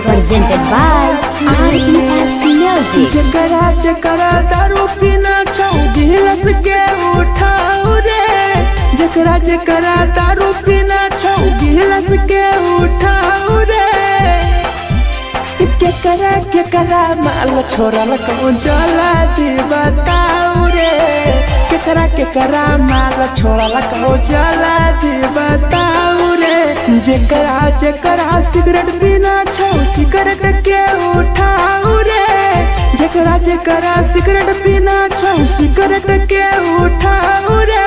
Presented by RES Music. जकरा जकरा दारू पीना चाहूं गिलास के उठाओ रे, जकरा जकरा दारू पीना चाहूं गिलास के उठाओ रे। केकरा माल छोड़ल कहूं जला दी बताओ रे, केकरा माल छोड़ल कहूं जला दी बताओ रे। जकरा जकरा सिगरेट पीना चाहूं सिगरेट के उठाओ रे, जकरा जकरा सिगरेट पीना चाहूं सिगरेट के उठाओ रे।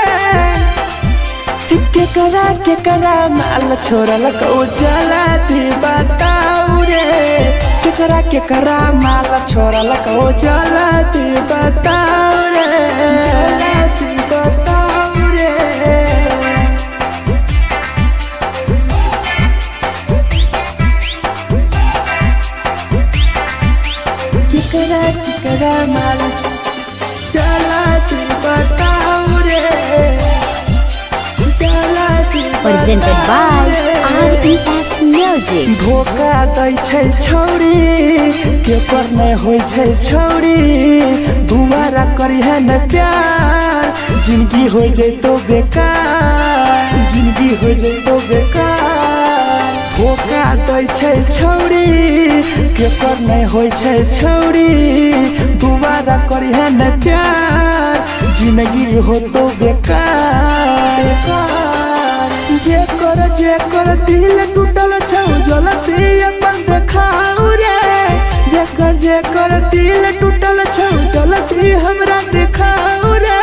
केकरा माल छोड़ल कहूं जला दी बताओ रे, केकरा माल छोड़ल कहूं जला दी बताओ रे, जला दी बताओ रे। केकरा माल जला दी बताओ रे, जला दी। Presented by RES Music. धोखा दै छै छौरी केकर नहीं होय छै छौरी, दुबारा करिहे न प्यार जिंदगी हो जैतो बेकार, जिंदगी हो जैतो बेकार। धोखा दै छै छौरी केकर नहीं होय छै छौरी, दुबारा करिहे न प्यार जिंदगी हो तो बेकार। जेकर दिल टूटल छौ जलती अपन देखाओ रे, जेकर दिल टूटल छौ जलती हमरा देखाओ रे।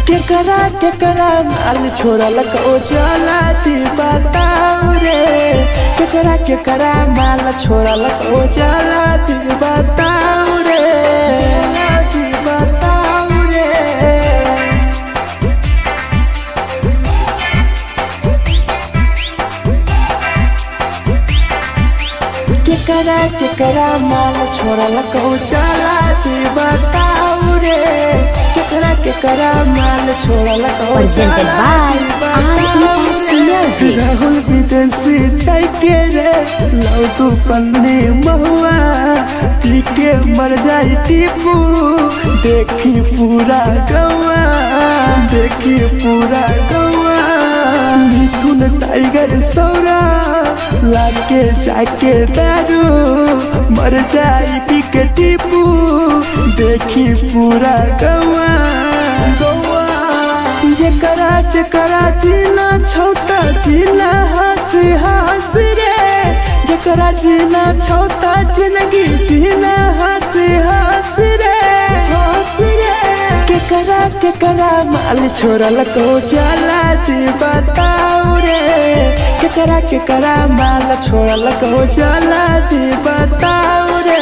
केकरा माल छोड़ल कहूं जला दी बताओ रे, केकरा माल छोड़ल कहूं जला दी बताओ रे, जला दी बताओ रे। केकरा माल छोड़ल कहूं जला दी बताओ रे, केकरा माल छोड़ल कहूं Presented by RES Music. Rahul विदेशी छै के रे लौ तू पन्नी महुआ, पी के मर जाई टीपू देखी पूरा गौआ, देखी पूरा गौआ। मिथुन टाइगर सौरा लाके जाके दारू मर जाई पी के टीपू देखी पूरा गौआ, गौआ। जकरा जीना छोटा जीना हंस हंस रे, जकरा जीना छोटा जिंदगी जीना हंस हंस रे, हंस रे। केकरा माल छोड़ल कहूं जला दी बताओ रे, केकरा माल छोड़ल कहूं जला दी बताओ रे।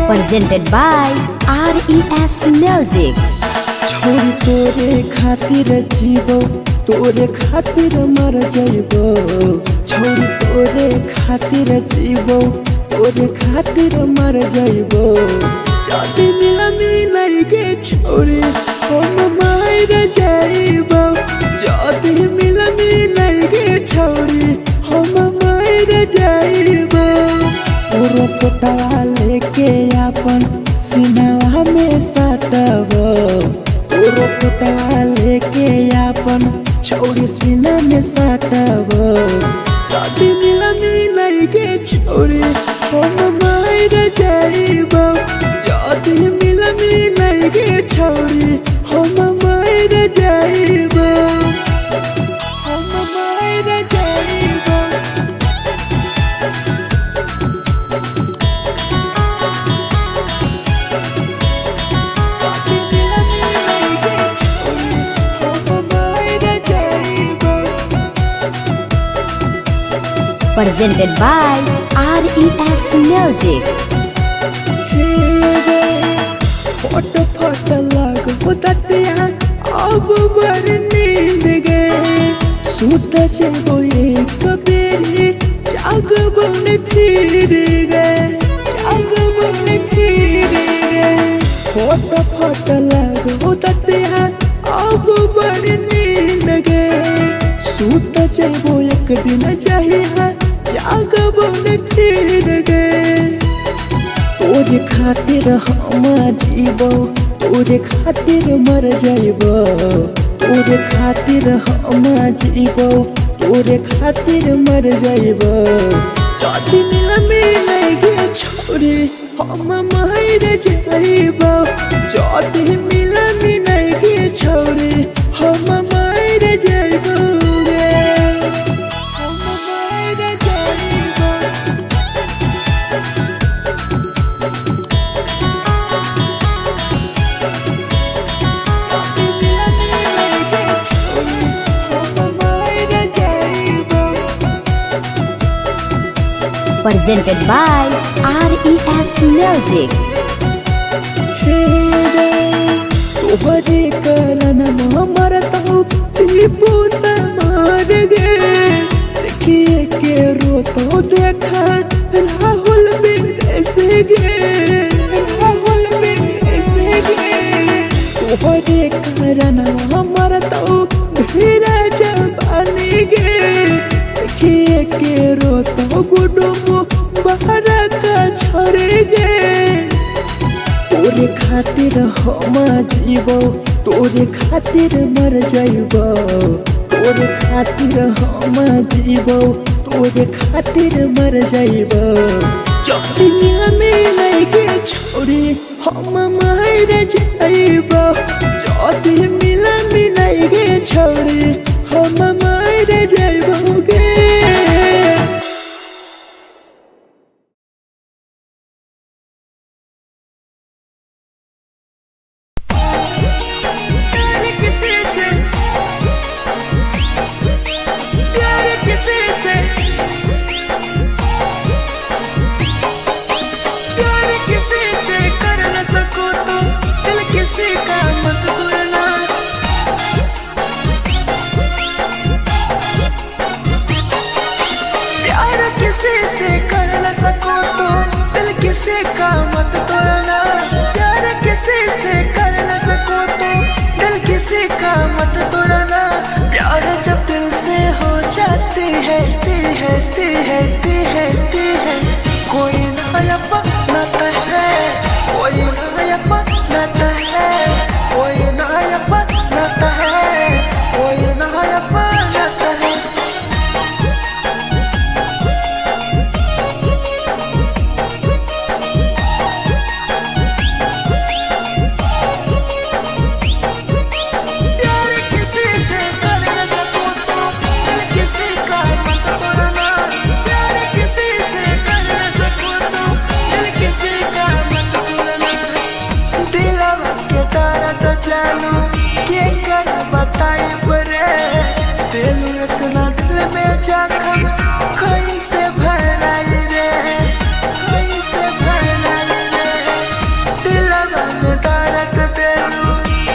Presented by RES Music. छोरी तोरे खातिर जीवो तोरे खातिर मर जाइबो, छोरी तोरे खातिर जीवो तोरे खातिर मर जाइबो। जाति मिलन के छोरी हम मर जाइबो, जाति मिलन के छोरी हम मर जाइबो। पूरा पोटवा लेके अपन सीनावा में सटबो, पूरा पोटवा लेके अपन छौरी सीना में सटबो। जाति मिलन के छोरी हम मर जाइबो, जाति मिलन के छोरी हम मर जाइबो, हम मर जाइबो। presented by RES Music. फोट फोट लागो ततिया अब बर नींद गए सूत चलो एक बेरी जाग बन फिर गए फोट फोट लागो ततिया अब बर नींद गए सूत चलो एक दिन चाहिए जाग बन फिर गए तोरे खातिर हम जीबो तोरे खातिर मर जाइबो तोरे खातिर हम जीबो तोरे खातिर मर जाइबो जदी मिल गे छोरी हम मर जाइबो जदी मिल गे छोरी हम मर जाइबो Presented by RES Music. तोहरे कारण मरता टीपू समार गे देखिए के रोतो देखा राहुल विदेश गे तोहरे कारण मरता भीरा जवानी गे देखिए के रोतो गुडुमो बाहर का छोड़े गे तोरे खातिर हम जीबो तोरे खातिर मर जाइबो तोरे खातिर हम जीबो तोरे खातिर मर जाइबो जदी मिल गे छोरी हम मर जाइबो जदी मिल गे छोरी हम मर जाइबो गे किसी का मत तोड़ना प्यार किसी से कर न सको तो दिल किसी का मत तोड़ना प्यार जब दिल से हो जाती है कोई नया बनाता है कोई नया बनाता है कोई नया बनाता है कोई नया बनाता है इतना दिल में जख्म कैसे भराई रे कैसे भराई रे दिलवा में दर्द देलू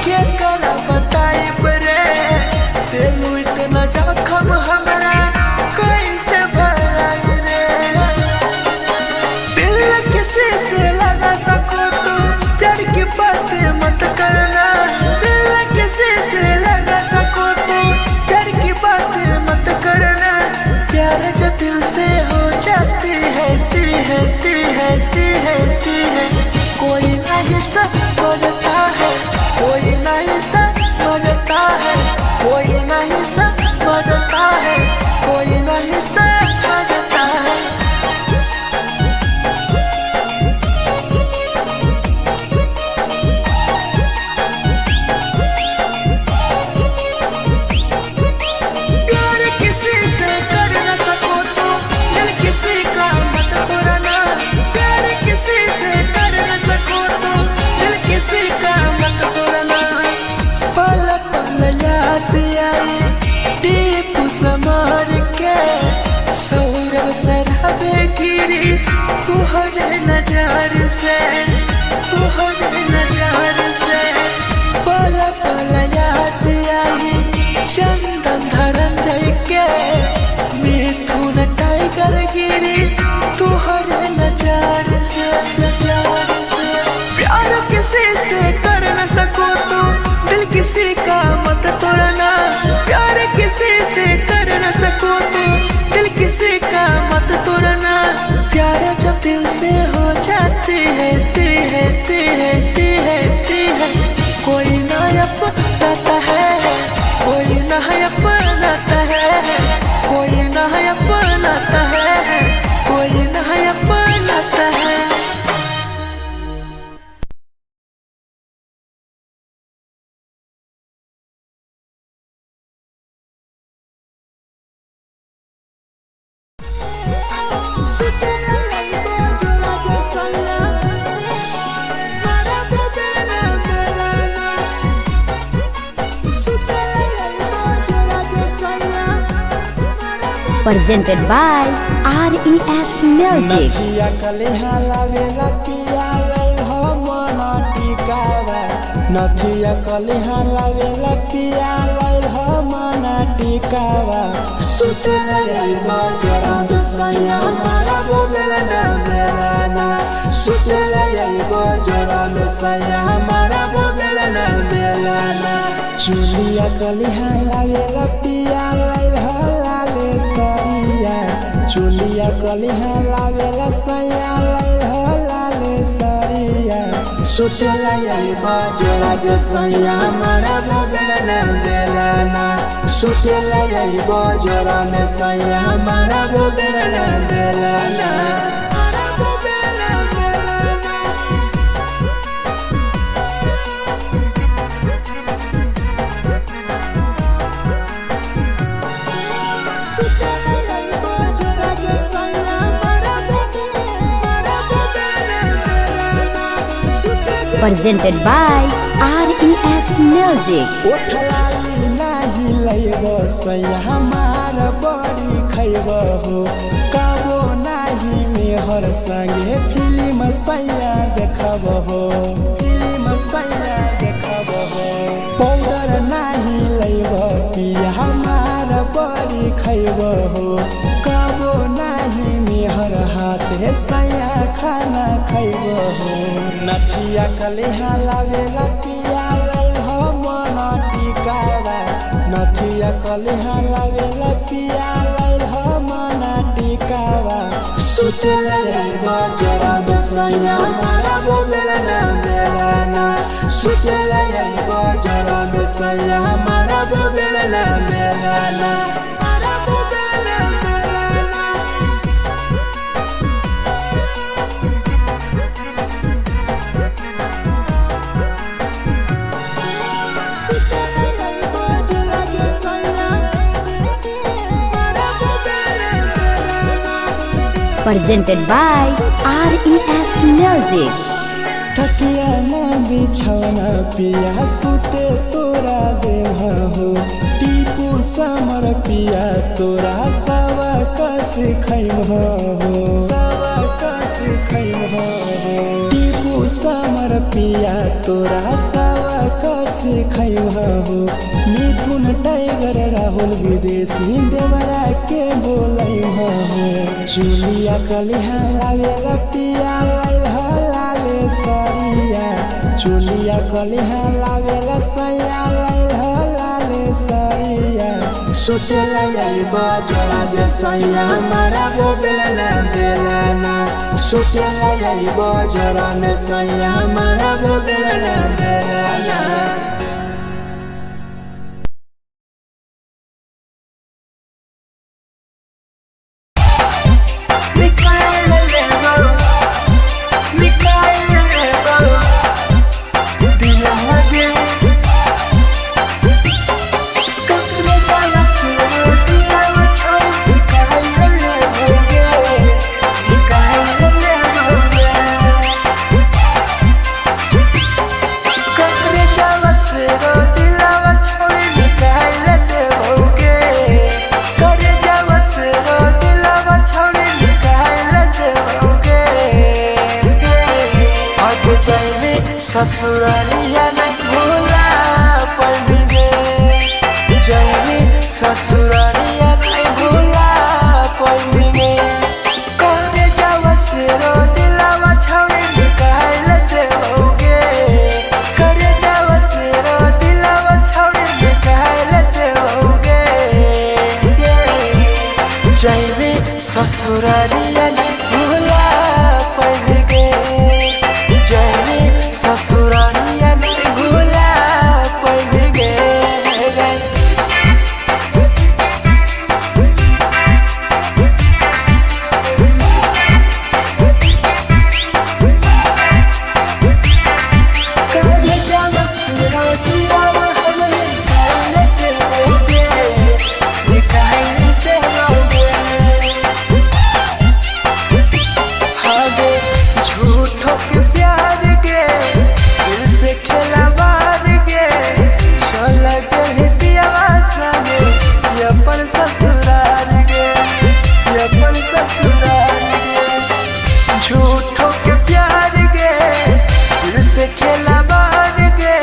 क्या कर बताई रे देलू इतना जख्म हमरा कैसे भराई रे दिल किसी से लगा सको तो प्यार की बातें मत करना दिल किसी से लगा सको तो प्यार की बातें मत करना प्यार जब दिल से हो जाती गिरी तुहरे नजर से, तुहरे नजर से। पल पल याद आई चंदन धरंजय के, मिथुन टाइगर गिरी तुहरे नजर से, नजर से। प्यार किसी से कर न सको तो दिल किसी का मत तोड़ना, प्यार किसी से कर न सको तो दिल किसी का मत तोड़ना। प्यार जब दिल से हो जाती है कोई ना अपनाता है, कोई ना अपनाता है, कोई ना अपनाता है, कोई ना अपनाता है। Presented by RES Music. नदिया कलिहा लावेला पिया लई हो मना टिकावा, नदिया कलिहा लावेला पिया लई हो मना टिकावा। सुते लई बजरा सैया मारा बोलेला ना मेलाना, सुते लई बजरा सैया मारा बोलेला ना मेलाना। चुलिया कलिहा लावेला पिया लई हो लाले सरिया, चुलिया कलिहा लावेला सैया लई हो लाले सरिया। सुतेला यही बजरा सैया मारा बोलेला ना मेलाना, सुतेला यही बजरा में सैया मारा बोलेला ना Melana. Presented by RES Music. ओठलाली नाही लइबो सैया हमार बड़ी खइबो हो, कबो नाही मेहर संगे फिल्म सैया देखबो हो, फिल्म सैया देखबो हो। पाउडर नाही लइबो पिया हमार बड़ी खइबो हो, कबो नाही मेहर हाथे सैया खाना खइबो हो। नथिया कलिहा लावेला पिया लई हो मना टिकावा, नथिया कलिहा लावेला पिया लई हो मना टिकावा। सुतेला यही बजरा सैया मारा बोलेला ना मेलाना, सुतेला यही बजरा सैया मारा बोलेला ना Melana. Presented by RES Music. तकिया ना बिछौना पिया सुते तोरा देह हो, टीपू समर पिया तोरा सवा कस खैम हो, सवा कस खैम हो। टीपू समर पिया तोरा सवा कस खैम हो। मिथुन टाइगर राहुल विदेशी देवरा के बोलै हो। चुलिया कलिहा लावेला पिया लई हो लाले सरिया, चुलिया कलिहा लावेला सैया लई हो लाले सरिया। सुतेला यही बजरा सैया मारा बोलेला ना मेलाना, सुतेला यही बजरा में सैया मारा बोलेला ना मेलाना। आगे जाए ससुरारिया नहीं भूला पड़ेंगे जाए ससुरारिया नहीं भूला पड़ेंगे करे जावा से रो दिलावा छौड़ी निकाल देओगे करे जावा से रो दिलावा छौड़ी निकाल देओगे जाए ससुरारिया नहीं भूला पड़ेंगे जाए ससुरारिया नहीं भूला पड़ेंगे झूठों के प्यार के दिल से खेला बार के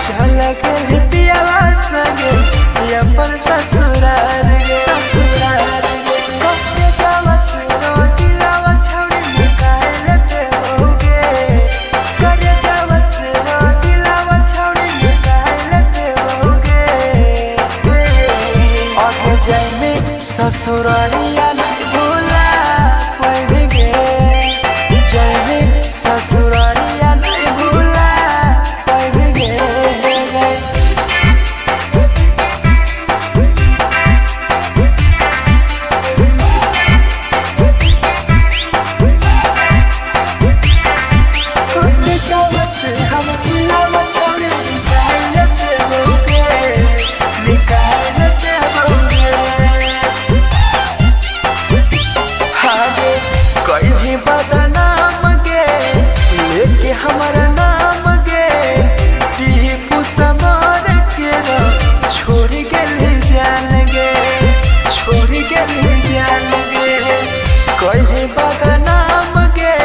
चल के पियावा संगे अपन ससुराल गे ससुराल गे कब जावा सुनो दिलावा छौड़ी निकाल देओगे करे जावा सुनो दिलावा छौड़ी निकाल देओगे आगे जाए ससुरालिया नहीं भूला पड़ेंगे जाए ससुरालिया नहीं भूला पड़ेंगे कोई भी बदनाम गे लेके हमारा नाम गे टीपू समर के छोड़ के जान गे छोड़ के जान गे कोई भी बदनाम गे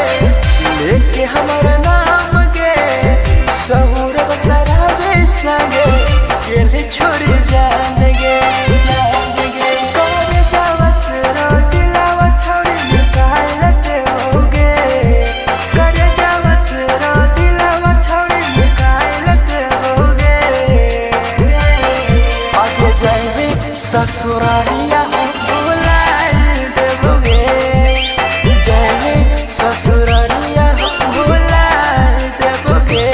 लेके हमारा नाम गे सहूर बसरावे संगे के छोड़ जान गे ससुरालिया भूला देओगे जाए ससुरालिया भूला देओगे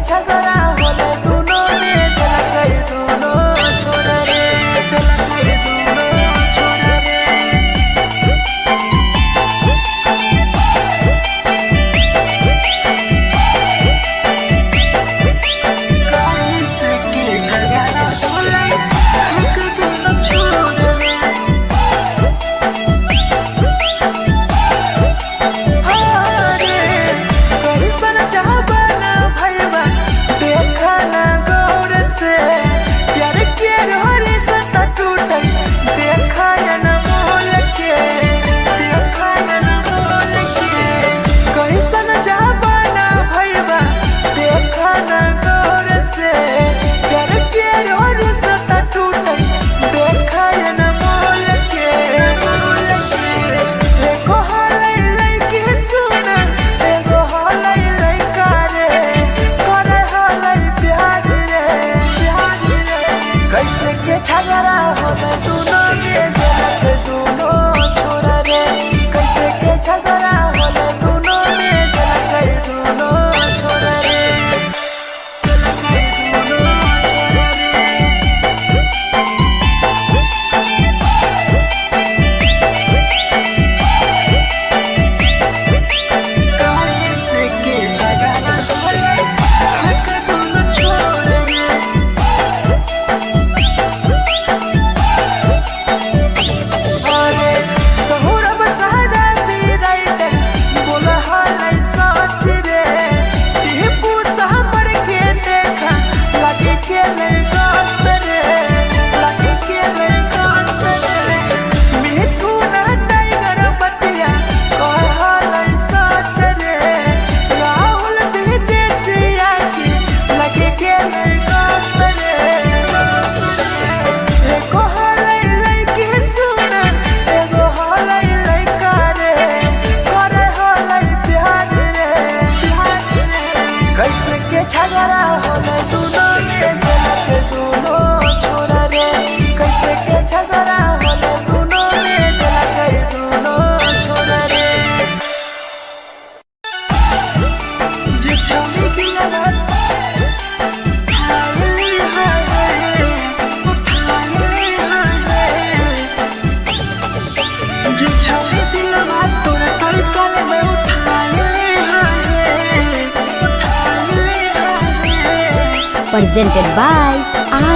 झगड़ा होले दोनों में जला गई दोनों छोड़ रे के लगा सरे लगे के लगा सरे मिठू ना टाइगर बतिया कहल सरे राहुल विदेशिया की लगे के लगा सरे एगो हलै लइके सुन एगो हलै लइका रे करे हलै प्यार रे कैसे के झगड़ा होले दुनो में के दुनो छोरा रे कैसे के झगड़ा होले दुनो में के दुनो छोरा रे जे छौरी दिया रात हाय हाय जे छौरी दिया रात तोरा कल में उठाए presented by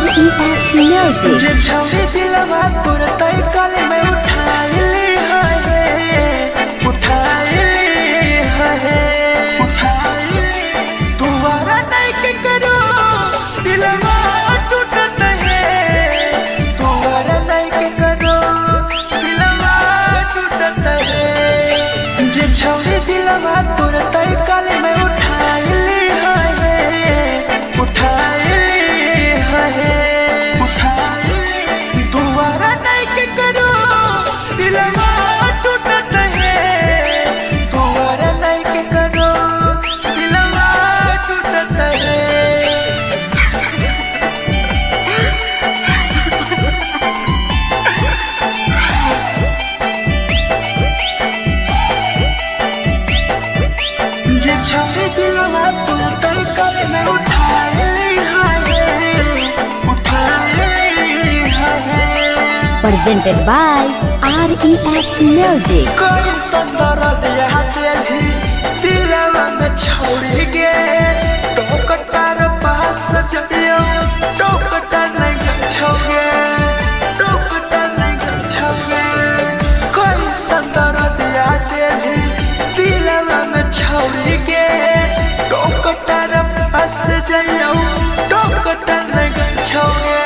RES Music. जे छौरी दिलवा तोर तई कल में उठाए तुम्हारा नहीं के करो दिलवा टूटत है तुम्हारा नहीं के करो दिलवा टूटत है जे छौरी दिलवा तोर तई कल में उठाए तुम्हारा नहीं के करो दिलवा टूटत है तुम्हारा नहीं के करो दिलवा टूटत है जे छौरी दिलवा तू तई कल में उठाए Presented by RES Music. कोई संदर दिया तेरी दिलवा में छोड़ के टोकटार पास जइयो टोकटार नहीं छोगे टोकटार नहीं छोगे कोई संदर दिया तेरी दिलवा में छोड़ के टोकटार पास जइयो टोकटार नहीं छोगे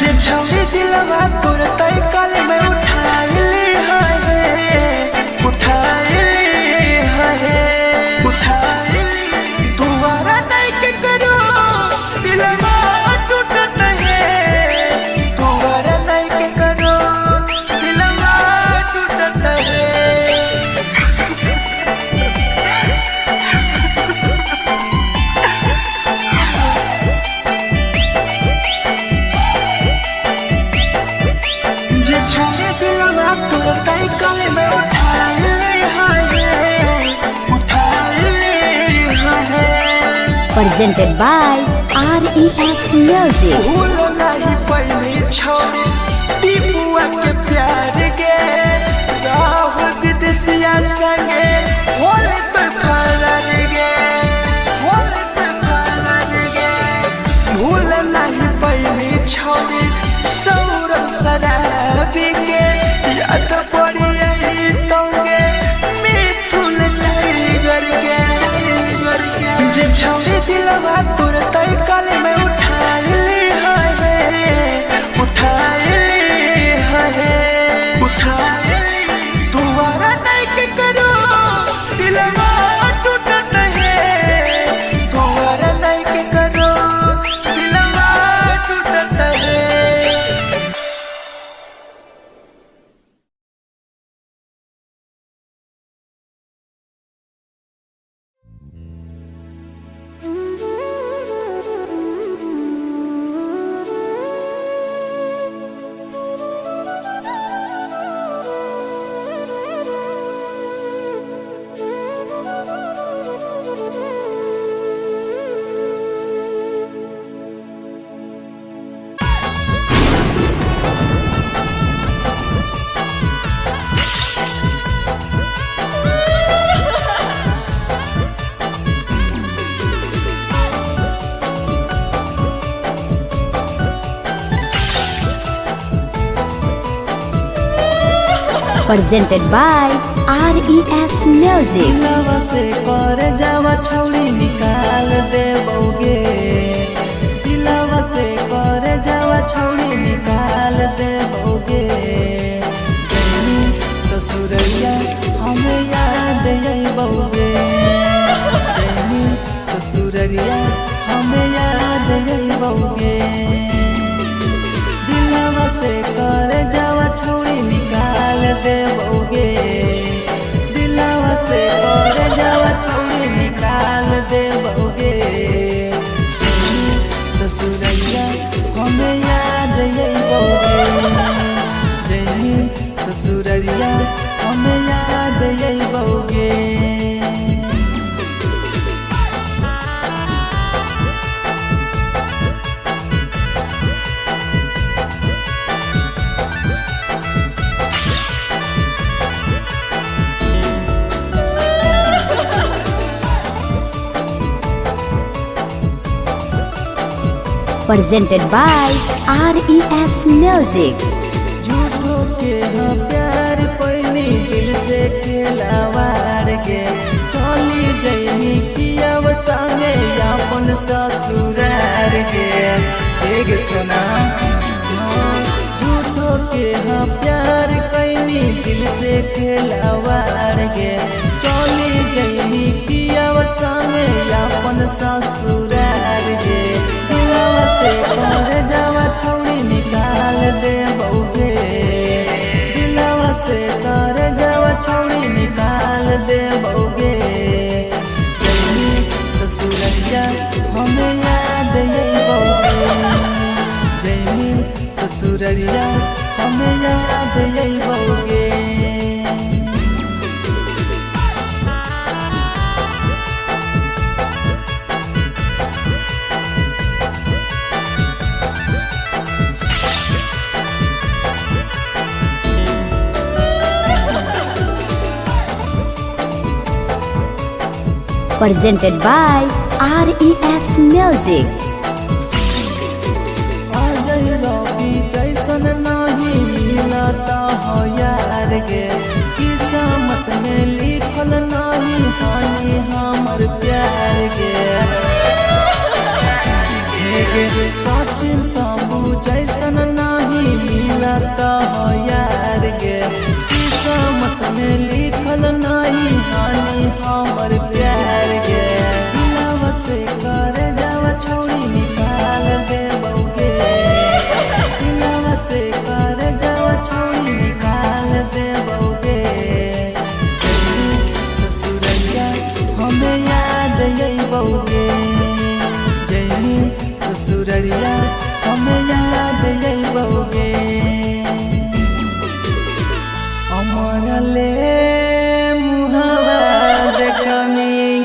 जे छौरी दिलवा तोर तई कल में उठाए तुम्हारा नहीं के करो दिलवा टूटत है तुम्हारा नहीं के करो दिलवा टूटत है जे छौरी दिलवा तोर तई कल में उठाए Presented by RES Music. भूल नहीं पहली छौरी टीपुआ के प्यार के राहुल विदेशिया संगे होले तो फरार गे भूल नहीं पहली छौरी सौरभ शराबी के याद पड़ी यही तोगे मिठुन टाइगर के जे छौरी दिलवा तोर तई कल में उठाए तुम्हारा नहीं के करो दिलवा टूटत है तुम्हारा नहीं के करो दिलवा टूटत है presented by RES Music. लवा से कर जावा छौड़ी निकाल देबोगे बउगे दिलवा से कर जावा छौड़ी निकाल दे बउगे दिलवा से कर जावा छौड़ी निकाल दे बउगे ससुरैया हमें याद यही बउगे जैनी ससुरैया हमें याद यही बउगे presented by RES Music. झूठो के हाँ प्यार पैनी दिल से खिलावार के चली जैनी किया संगे अपन ससुरार के एक सुना झूठो के हाँ प्यार कैनी दिल से खिलावार के चली जैनी किया संगे अपन ससुरार के कर जावा छौड़ी निकाल दे बउगे दिलवा से कर जावा छौड़ी निकाल दे बउगे जैनी ससुरैया हमें याद यही बउगे जैनी ससुरैया हमें याद यही बउगे Presented by RES Music. जैसन नहीं मिलता हो यार गे किस्मत में लिखल नहीं हानि हमर प्यार गे सचिन साबू जैसन नहीं मिलता हो यार गे किस्मत में लिखल नहीं हानि हमर प्यार गे दिलवा से कर जावा छौड़ी निकाल दे बउगे दिलवा से कर जावा छौड़ी निकाल दे बउगे ससुरैया हमें याद यही बउगे जैनी ससुरैया हमें याद यही बउगे